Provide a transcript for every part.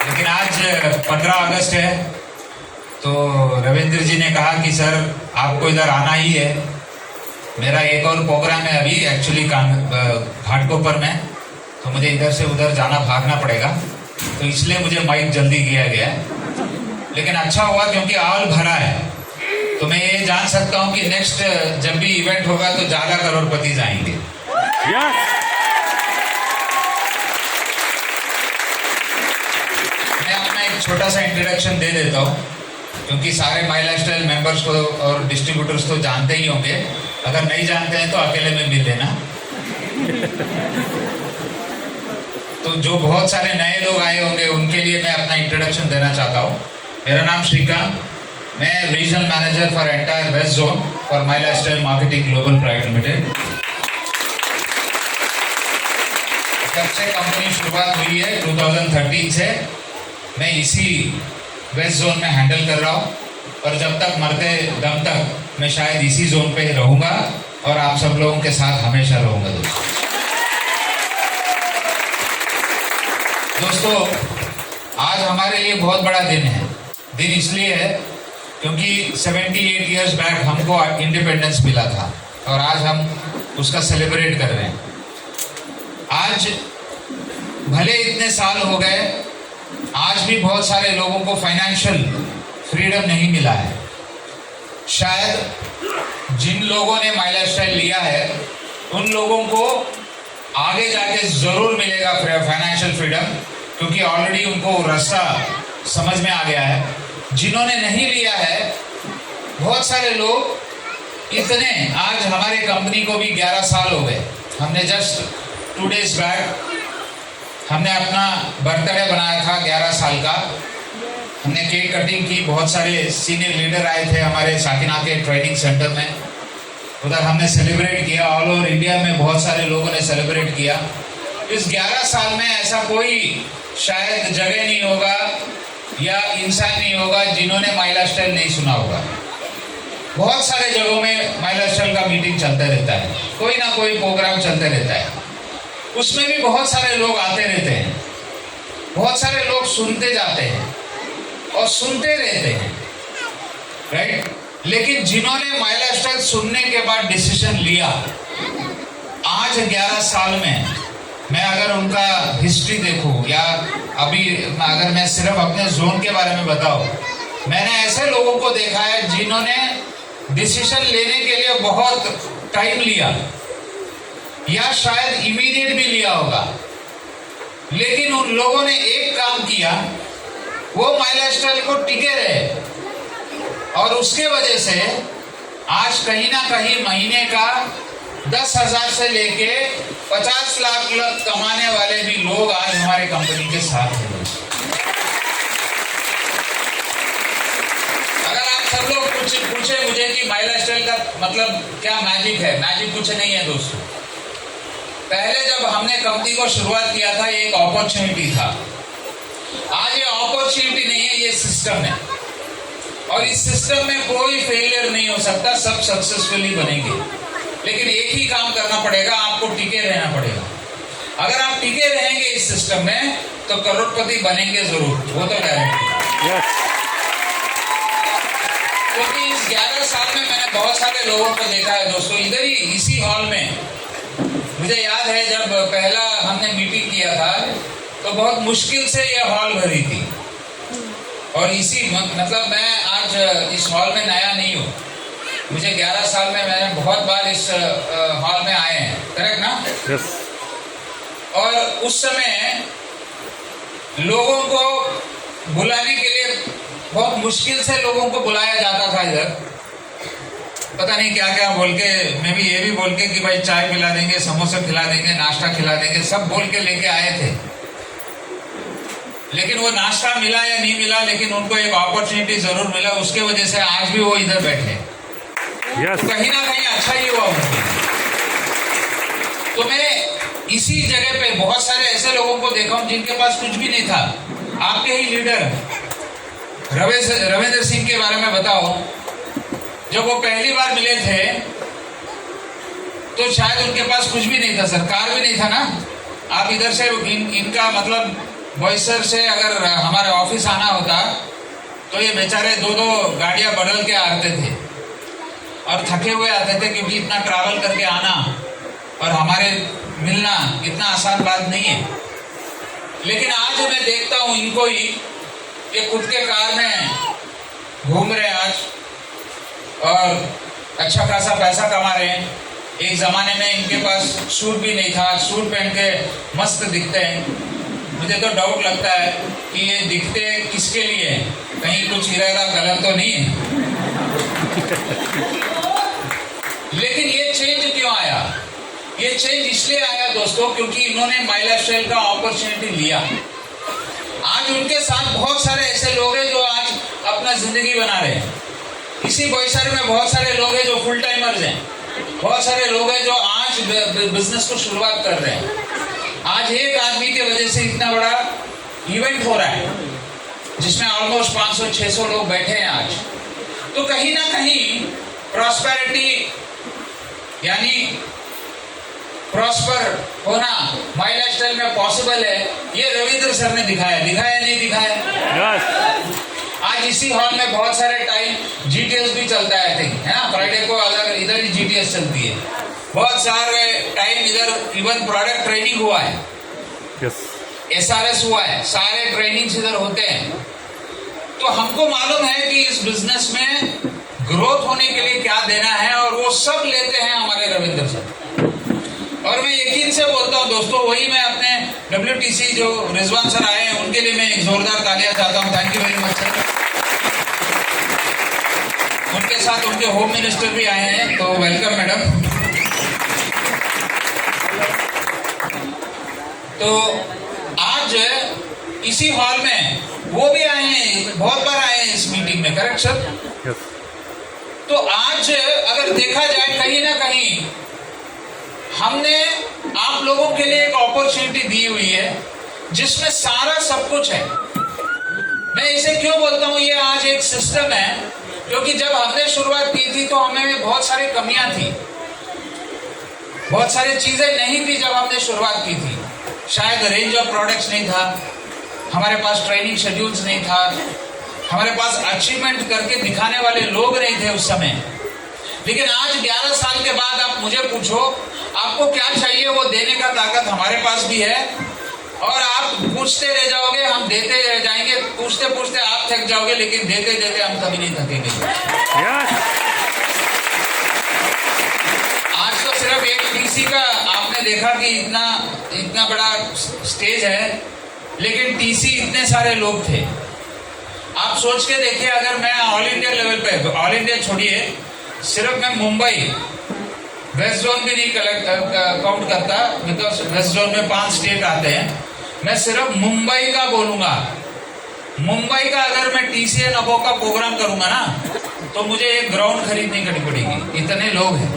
लेकिन आज 15 अगस्त है, तो रविंद्र जी ने कहा कि सर आपको इधर आना ही है। मेरा एक और प्रोग्राम है अभी एक्चुअली घाटकोपर में, तो मुझे इधर से उधर जाना भागना पड़ेगा, तो इसलिए मुझे माइक जल्दी किया गया है। लेकिन अच्छा हुआ क्योंकि हॉल भरा है, तो मैं ये जान सकता हूँ कि नेक्स्ट जब भी इवेंट होगा तो ज़्यादा करोड़पति जाएंगे। मैं अपना एक छोटा सा इंट्रोडक्शन दे देता हूँ, क्योंकि सारे माई लाइफस्टाइल मेंबर्स को और डिस्ट्रीब्यूटर्स तो जानते ही होंगे। अगर नहीं जानते हैं तो अकेले में मिल लेना। तो जो बहुत सारे नए लोग आए होंगे उनके लिए मैं अपना इंट्रोडक्शन देना चाहता हूँ। मेरा नाम श्रीकांत, मैं regional manager for entire west zone for my lifestyle marketing global private limited. जब से कंपनी शुरुआत हुई है 2013 से, मैं इसी वेस्ट जोन में हैंडल कर रहा हूँ, और जब तक मरते दम तक मैं शायद इसी जोन पे ही रहूँगा और आप सब लोगों के साथ हमेशा रहूँगा। दोस्तों, आज हमारे लिए बहुत बड़ा दिन है। दिन इसलिए है क्योंकि 78 इयर्स बैक हमको इंडिपेंडेंस मिला था, और आज हम उसका सेलिब्रेट कर रहे हैं। आज भले इतने साल हो गए, आज भी बहुत सारे लोगों को फाइनेंशियल फ्रीडम नहीं मिला है। शायद जिन लोगों ने माई लाइफस्टाइल लिया है उन लोगों को आगे जाके जरूर मिलेगा फाइनेंशियल फ्रीडम, क्योंकि ऑलरेडी उनको रास्ता समझ में आ गया है। जिन्होंने नहीं लिया है, बहुत सारे लोग इतने, आज हमारे कंपनी को भी 11 साल हो गए। हमने जस्ट 2 days बैक हमने अपना बर्थडे बनाया था 11 साल का। हमने केक कटिंग की, बहुत सारे सीनियर लीडर आए थे हमारे साकिना के ट्रेनिंग सेंटर में, उधर हमने सेलिब्रेट किया। ऑल ओवर इंडिया में बहुत सारे लोगों ने सेलिब्रेट किया। इस 11 साल में ऐसा कोई शायद जगह नहीं होगा या इंसान नहीं होगा जिन्होंने माई लाइफस्टाइल नहीं सुना होगा। बहुत सारे जगहों में माई लाइफस्टाइल का मीटिंग चलते रहता है, कोई ना कोई प्रोग्राम चलते रहता है, उसमें भी बहुत सारे लोग आते रहते हैं, बहुत सारे लोग सुनते जाते हैं और सुनते रहते हैं, राइट। लेकिन जिन्होंने माई लाइफस्टाइल सुनने के बाद डिसीजन लिया, आज 11 साल में मैं अगर उनका हिस्ट्री देखूं या अभी अगर मैं सिर्फ अपने जोन के बारे में बताऊं, मैंने ऐसे लोगों को देखा है जिन्होंने डिसीजन लेने के लिए बहुत टाइम लिया, या शायद इमीडिएट भी लिया होगा, लेकिन उन लोगों ने एक काम किया, वो माई लाइफस्टाइल को टिके रहे, और उसके वजह से आज कहीं ना कहीं महीने का 10,000 से लेके 50 लाख कमाने वाले भी लोग आज हमारे कंपनी के साथ हैं। अगर आप सब लोग पूछे मुझे कि माई लाइफस्टाइल का मतलब क्या मैजिक है, मैजिक कुछ नहीं है दोस्तों। पहले जब हमने कंपनी को शुरुआत किया था, ये एक अपॉर्चुनिटी था। आज ये अपॉर्चुनिटी नहीं है, ये सिस्टम है, और इस सिस्टम में कोई फेलियर नहीं हो सकता, सब सक्सेसफुली बनेंगे। लेकिन एक ही काम करना पड़ेगा, आपको टिके रहना पड़ेगा। अगर आप टिके रहेंगे इस सिस्टम में तो करोड़पति बनेंगे जरूर, वो तो गारंटी। क्योंकि इस 11 साल में मैंने बहुत सारे लोगों को देखा है दोस्तों। इधर ही इसी हॉल में मुझे याद है जब पहला हमने मीटिंग किया था तो बहुत मुश्किल से यह हॉल भरी थी, और इसी मतलब मैं आज इस हॉल में नया नहीं हूँ। मुझे 11 साल में मैंने बहुत बार इस हॉल में आए हैं, करेक्ट ना? yes. और उस समय लोगों को बुलाने के लिए बहुत मुश्किल से लोगों को बुलाया जाता था इधर, पता नहीं क्या क्या बोल के, मैं भी ये भी बोल के कि भाई चाय पिला देंगे, समोसा खिला देंगे, नाश्ता खिला देंगे, सब बोल के लेके आए थे। लेकिन वो नाश्ता मिला या नहीं मिला, लेकिन उनको एक अपॉर्चुनिटी जरूर मिला, उसके वजह से आज भी वो इधर बैठे। yes. तो कहीं ना कहीं अच्छा ही हुआ उनको। तो मैं इसी जगह पे बहुत सारे ऐसे लोगों को देखा हूं जिनके पास कुछ भी नहीं था। आपके ही लीडर रविंद्र सिंह के बारे में बताओ, जब वो पहली बार मिले थे तो शायद उनके पास कुछ भी नहीं था, सरकार भी नहीं था ना। आप इधर से इनका मतलब बोईसर से अगर हमारे ऑफिस आना होता तो ये बेचारे दो दो गाड़ियां बदल के आते थे और थके हुए आते थे, क्योंकि इतना ट्रैवल करके आना और हमारे मिलना इतना आसान बात नहीं है। लेकिन आज मैं देखता हूँ इनको ही, ये खुद के कार में घूम रहे हैं आज और अच्छा खासा पैसा कमा रहे हैं। एक ज़माने में इनके पास सूट भी नहीं था, सूट पहन के मस्त दिखते हैं। मुझे तो डाउट लगता है कि ये दिखते किसके लिए हैं, कहीं कुछ इरादा गलत तो नहीं है। लेकिन ये चेंज क्यों आया? ये चेंज इसलिए आया दोस्तों क्योंकि इन्होंने माई लाइफस्टाइल का अपॉर्चुनिटी लिया। आज उनके साथ बहुत सारे ऐसे लोग हैं जो आज अपना जिंदगी बना रहे हैं। इसी बोईसर में बहुत सारे लोग हैं जो फुल टाइमर्स हैं, बहुत सारे लोग हैं जो आज बिजनेस को शुरुआत कर रहे हैं। आज एक आदमी की वजह से इतना बड़ा इवेंट हो रहा है जिसमें ऑलमोस्ट 500-600 लोग बैठे हैं आज। तो कहीं ना कहीं प्रॉस्पेरिटी यानी प्रॉस्पर होना माई लाइफस्टाइल में पॉसिबल है, ये रविंद्र सर ने दिखाया नहीं दिखाया। yes. आज इसी हॉल में बहुत सारे टाइम जीटीएस भी चलता है, है ना, फ्राइडे को अलग इधर ही जीटीएस चलती है। बहुत सारे टाइम इधर इवन प्रोडक्ट ट्रेनिंग हुआ है, SRS हुआ है, सारे ट्रेनिंग्स इधर होते हैं। तो हमको मालूम है कि इस बिजनेस में ग्रोथ होने के लिए क्या देना है और वो सब लेते हैं हमारे रविंद्र सर। और मैं यकीन से बोलता हूँ दोस्तों, वही मैं अपने WTC जो रिजवान सर आए हैं उनके लिए मैं एक जोरदार तालियां चाहता हूँ। Thank you very much sir. उनके साथ उनके होम मिनिस्टर भी आए हैं, तो वेलकम मैडम। तो आज इसी हॉल में वो भी आए हैं, बहुत बार आए हैं इस मीटिंग में, करेक्ट सर? तो आज अगर देखा जाए कहीं ना कहीं हमने आप लोगों के लिए एक अपॉर्चुनिटी दी हुई है जिसमें सारा सब कुछ है। मैं इसे क्यों बोलता हूं, ये आज एक सिस्टम है, क्योंकि जब हमने शुरुआत की थी तो हमें बहुत सारी कमियां थी, बहुत सारी चीजें नहीं थी। जब हमने शुरुआत की थी शायद रेंज ऑफ प्रोडक्ट्स नहीं था, हमारे पास ट्रेनिंग शेड्यूल्स नहीं था, हमारे पास अचीवमेंट करके दिखाने वाले लोग नहीं थे उस समय। लेकिन आज 11 साल के बाद आप मुझे पूछो आपको क्या चाहिए, वो देने का ताकत हमारे पास भी है। और आप पूछते रह जाओगे, हम देते रह जाएंगे, पूछते पूछते आप थक जाओगे, लेकिन देते देते हम कभी नहीं थकेंगे। आज तो सिर्फ एक TC का आपने देखा कि इतना बड़ा स्टेज है, लेकिन TC इतने सारे लोग थे। आप सोच के देखिए, अगर मैं ऑल इंडिया लेवल पे, ऑल इंडिया छोड़िए, सिर्फ मैं मुंबई वेस्ट जोन भी नहीं काउंट करता, बिकॉज वेस्ट जोन में 5 स्टेट आते हैं, मैं सिर्फ मुंबई का बोलूंगा। मुंबई का अगर मैं TCA नबो का प्रोग्राम करूंगा ना, तो मुझे एक ग्राउंड खरीदनी पड़ेगी, इतने लोग हैं।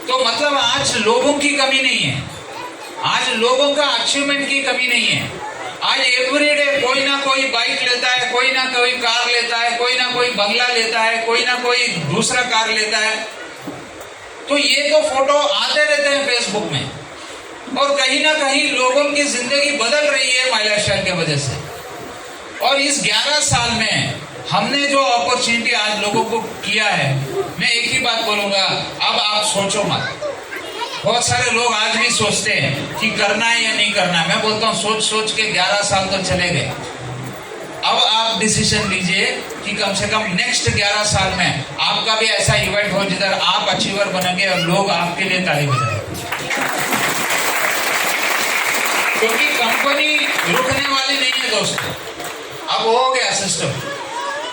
तो मतलब आज लोगों की कमी नहीं है, आज लोगों का अचीवमेंट की कमी नहीं है। आज एवरीडे कोई ना कोई बाइक लेता है, कोई ना कोई कार लेता है, कोई ना कोई बंगला लेता है, कोई ना कोई दूसरा कार लेता है। तो ये तो फोटो आते रहते हैं फेसबुक में, और कहीं ना कहीं लोगों की जिंदगी बदल रही है माई लाइफस्टाइल की वजह से। और इस 11 साल में हमने जो अपॉर्चुनिटी आज लोगों को किया है, मैं एक ही बात बोलूंगा, अब आप सोचो मत। बहुत सारे लोग आज भी सोचते हैं कि करना है या नहीं करना है। मैं बोलता हूँ सोच सोच के 11 साल तो चले गए। अब आप डिसीजन लीजिए कि कम से कम नेक्स्ट 11 साल में आपका भी ऐसा इवेंट हो जिधर आप अचीवर बनेंगे और लोग आपके लिए ताली बजाएंगे। क्योंकि कंपनी रुकने वाली नहीं है दोस्तों, अब हो गया सिस्टम,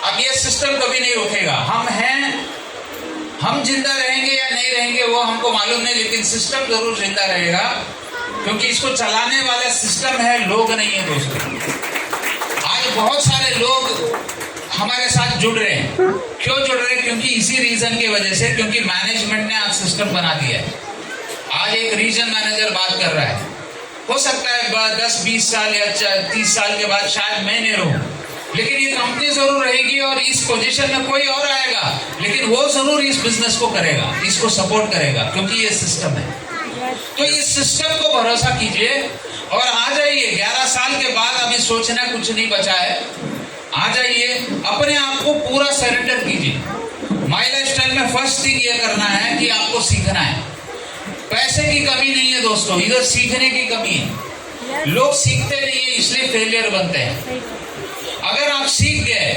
अब ये सिस्टम कभी नहीं रुकेगा। हम हैं, हम जिंदा रहेंगे या नहीं रहेंगे वो हमको मालूम नहीं, लेकिन सिस्टम जरूर जिंदा रहेगा, क्योंकि इसको चलाने वाला सिस्टम है, लोग नहीं है दोस्तों। आज बहुत सारे लोग हमारे साथ जुड़ रहे हैं। क्यों जुड़ रहे हैं? क्योंकि इसी रीजन की वजह से, क्योंकि मैनेजमेंट ने आज सिस्टम बना दिया है। आज एक रीजन मैनेजर बात कर रहा है, हो सकता है 10-20 साल या 30 साल के बाद शायद मैं नहीं रहूं, लेकिन ये कंपनी जरूर रहेगी और इस पोजीशन में कोई और आएगा, लेकिन वो जरूर इस बिजनेस को करेगा, इसको सपोर्ट करेगा, क्योंकि ये सिस्टम है। तो इस सिस्टम को भरोसा कीजिए और आ जाइए। 11 साल के बाद अभी सोचना कुछ नहीं बचा है। आ जाइए, अपने आप को पूरा सरेंडर कीजिए। माई लाइफस्टाइल में फर्स्ट थिंग ये करना है कि आपको सीखना है। पैसे की कमी नहीं है दोस्तों, इधर सीखने की कमी है। लोग सीखते नहीं है, इसलिए फेलियर बनते हैं। अगर आप सीख गए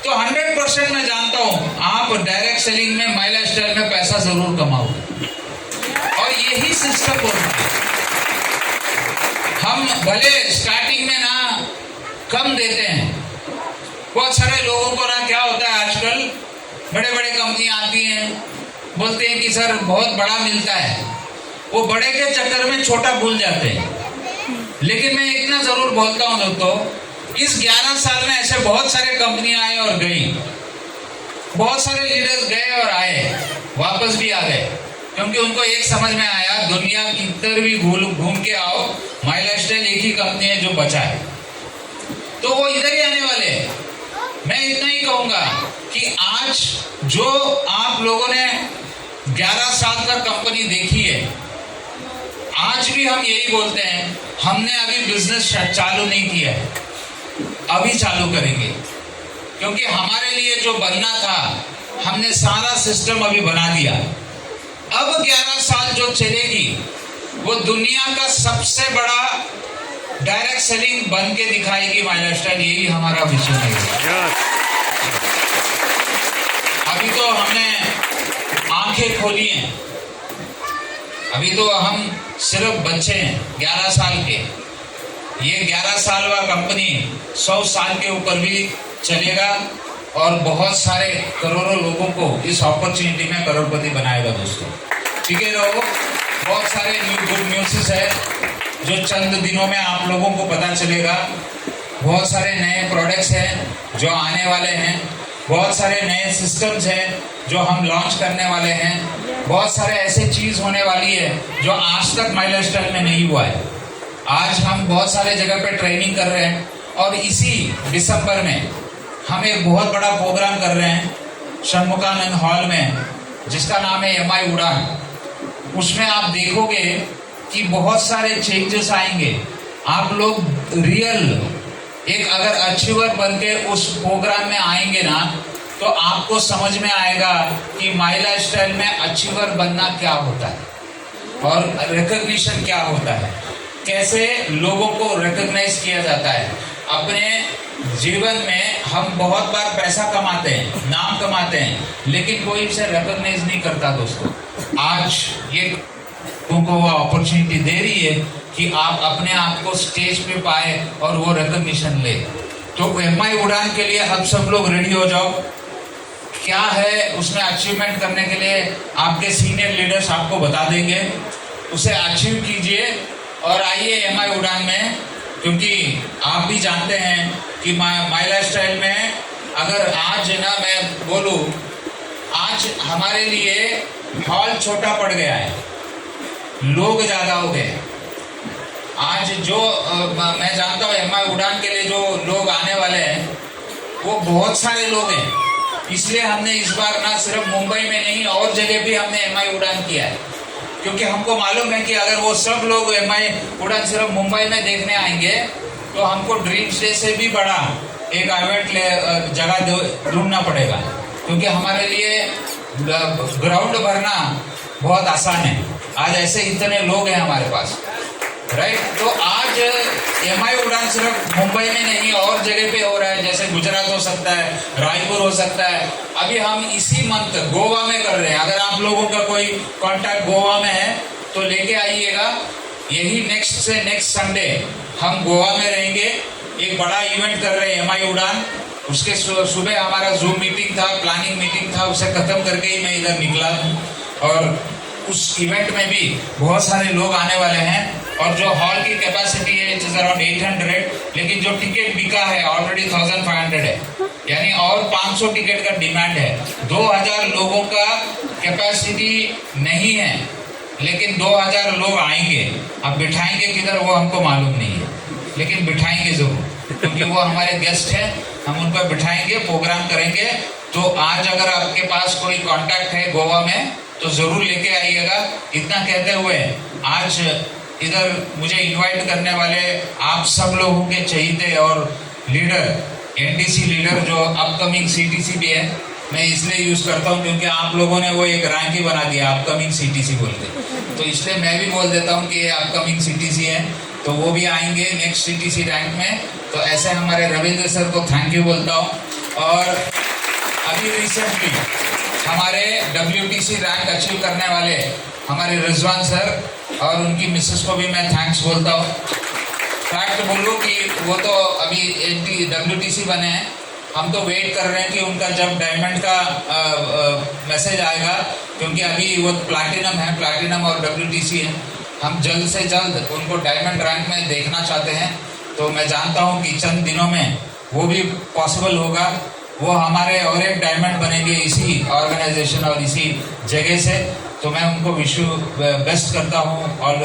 तो 100% मैं जानता हूं आप डायरेक्ट सेलिंग में, माई लाइफस्टाइल में पैसा जरूर कमाओगे। और यही सिस्टम होता है। हम भले स्टार्टिंग में ना कम देते हैं, बहुत सारे लोगों को ना क्या होता है आजकल, बड़े बड़े कंपनी आती हैं, बोलते हैं कि सर बहुत बड़ा मिलता है, वो बड़े के चक्कर में छोटा भूल जाते हैं। लेकिन मैं इतना जरूर बोलता हूं दोस्तों, इस 11 साल में ऐसे बहुत सारे कंपनियां आई और गई, बहुत सारे लीडर्स गए और आए, वापस भी आ गए, क्योंकि उनको एक समझ में आया, दुनिया किधर भी घूम के आओ, माई लाइफस्टाइल एक ही कंपनी है जो बचा है, तो वो इधर ही आने वाले हैं। मैं इतना ही कहूंगा कि आज जो आप लोगों ने 11 साल तक कंपनी देखी है, आज भी हम यही बोलते हैं, हमने अभी बिजनेस चालू नहीं किया है, अभी चालू करेंगे, क्योंकि हमारे लिए जो बनना था हमने सारा सिस्टम अभी बना दिया। अब 11 साल जो चलेगी वो दुनिया का सबसे बड़ा डायरेक्ट सेलिंग बन के दिखाएगी माई लाइफस्टाइल, यही हमारा विजन है। अभी तो हमने आंखें खोली हैं, अभी तो हम सिर्फ बच्चे हैं 11 साल के। ये 11 साल वाला कंपनी 100 साल के ऊपर भी चलेगा और बहुत सारे करोड़ों लोगों को इस अपॉर्चुनिटी में करोड़पति बनाएगा दोस्तों। ठीक है लोगों, बहुत सारे गुड न्यूज़ है जो चंद दिनों में आप लोगों को पता चलेगा। बहुत सारे नए प्रोडक्ट्स हैं जो आने वाले हैं, बहुत सारे नए सिस्टम्स हैं जो हम लॉन्च करने वाले हैं, बहुत सारे ऐसे चीज़ होने वाली है जो आज तक माई लाइफस्टाइल में नहीं हुआ है। आज हम बहुत सारे जगह पे ट्रेनिंग कर रहे हैं और इसी दिसंबर में हम एक बहुत बड़ा प्रोग्राम कर रहे हैं षणमुखानंद हॉल में, जिसका नाम है एमआई उड़ान। उसमें आप देखोगे कि बहुत सारे चेंजेस आएंगे। आप लोग रियल एक अगर अचीवर बन के उस प्रोग्राम में आएंगे ना, तो आपको समझ में आएगा कि माई लाइफस्टाइल में अचीवर बनना क्या होता है और रिकॉग्निशन क्या होता है, कैसे लोगों को रिकॉग्नाइज किया जाता है। अपने जीवन में हम बहुत बार पैसा कमाते हैं, नाम कमाते हैं, लेकिन कोई इसे रिकॉग्नाइज नहीं करता दोस्तों। आज ये तुमको वो अपॉर्चुनिटी दे रही है कि आप अपने आप को स्टेज पे पाए और वो रिकॉग्निशन ले। तो एमआई उड़ान के लिए अब सब लोग रेडी हो जाओ। क्या है उसमें अचीवमेंट करने के लिए आपके सीनियर लीडर्स आपको बता देंगे, उसे अचीव कीजिए और आइए एमआई उड़ान में। क्योंकि आप भी जानते हैं कि माई लाइफस्टाइल में अगर आज ना मैं बोलूँ, आज हमारे लिए हॉल छोटा पड़ गया है, लोग ज़्यादा हो गए। आज जो मैं जानता हूँ एमआई उड़ान के लिए जो लोग आने वाले हैं वो बहुत सारे लोग हैं। इसलिए हमने इस बार ना सिर्फ मुंबई में नहीं और जगह भी हमने एमआई उड़ान किया है, क्योंकि हमको मालूम है कि अगर वो सब लोग एमआई उड़ान सिर्फ मुंबई में देखने आएंगे तो हमको ड्रीम्स डे से भी बड़ा एक इवेंट जगह ढूंढना पड़ेगा, क्योंकि हमारे लिए ग्राउंड भरना बहुत आसान है। आज ऐसे इतने लोग हैं हमारे पास, राइट। तो आज एमआई उड़ान सिर्फ मुंबई में नहीं और जगह पे हो रहा है, जैसे गुजरात हो सकता है, रायपुर हो सकता है। अभी हम इसी मंथ गोवा में कर रहे हैं। अगर आप लोगों का कोई कांटेक्ट गोवा में है तो लेके आइएगा। यही नेक्स्ट संडे हम गोवा में रहेंगे, एक बड़ा इवेंट कर रहे हैं एमआई उड़ान। उसके सुबह हमारा जूम मीटिंग था, प्लानिंग मीटिंग था, उसे खत्म करके ही मैं इधर निकला और उस इवेंट में भी बहुत सारे लोग आने वाले हैं। और जो हॉल की कैपेसिटी है इट इज अराउंड 800, लेकिन जो टिकट बिका है ऑलरेडी 1500 है, यानी और 500 टिकट का डिमांड है। 2000 लोगों का कैपेसिटी नहीं है, लेकिन 2000 लोग आएंगे। अब बिठाएंगे किधर वो हमको मालूम नहीं है, लेकिन बिठाएंगे जरूर, क्योंकि वो हमारे गेस्ट हैं। हम उनको बिठाएंगे, प्रोग्राम करेंगे। तो आज अगर आपके पास कोई कांटेक्ट है गोवा में तो जरूर लेके आइएगा। इतना कहते हुए आज इधर मुझे इनवाइट करने वाले आप सब लोगों के चहीते और लीडर एनटीसी लीडर जो अपकमिंग सीटीसी भी है, मैं इसलिए यूज़ करता हूँ क्योंकि आप लोगों ने वो एक रैंक ही बना दिया अपकमिंग सीटीसी बोल के, तो इसलिए मैं भी बोल देता हूँ कि ये अपकमिंग सीटीसी है, तो वो भी आएंगे नेक्स्ट सीटीसी रैंक में। तो ऐसे हमारे रविंद्र सर को थैंक यू बोलता हूँ। और अभी रिसेंटली हमारे WTC रैंक अचीव करने वाले हमारे रिजवान सर और उनकी मिसेस को भी मैं थैंक्स बोलता हूँ। फैक्ट बोलूँ कि वो तो अभी WTC बने हैं, हम तो वेट कर रहे हैं कि उनका जब डायमंड का मैसेज आएगा, क्योंकि अभी वो प्लैटिनम है, प्लैटिनम और WTC है। हम जल्द से जल्द उनको डायमंड रैंक में देखना चाहते हैं, तो मैं जानता हूँ कि चंद दिनों में वो भी पॉसिबल होगा। वो हमारे और एक डायमंड बनेंगे इसी ऑर्गेनाइजेशन और इसी जगह से, तो मैं उनको बेस्ट करता हूँ और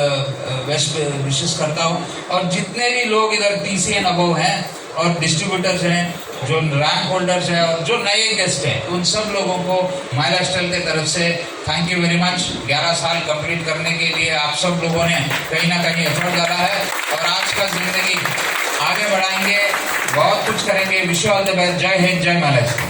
बेस्ट विशेष करता हूँ। और जितने भी लोग इधर TC एंड अबव हैं और डिस्ट्रीब्यूटर्स हैं, जो रैंक होल्डर्स हैं और जो नए गेस्ट हैं, उन सब लोगों को माई लाइफस्टाइल की तरफ से थैंक यू वेरी मच। 11 साल कंप्लीट करने के लिए आप सब लोगों ने कहीं ना कहीं एफर्ट डाला है और आज का जिंदगी आगे बढ़ाएंगे, बहुत कुछ करेंगे। Wish you all the best. जय हिंद, जय माई लाइफस्टाइल।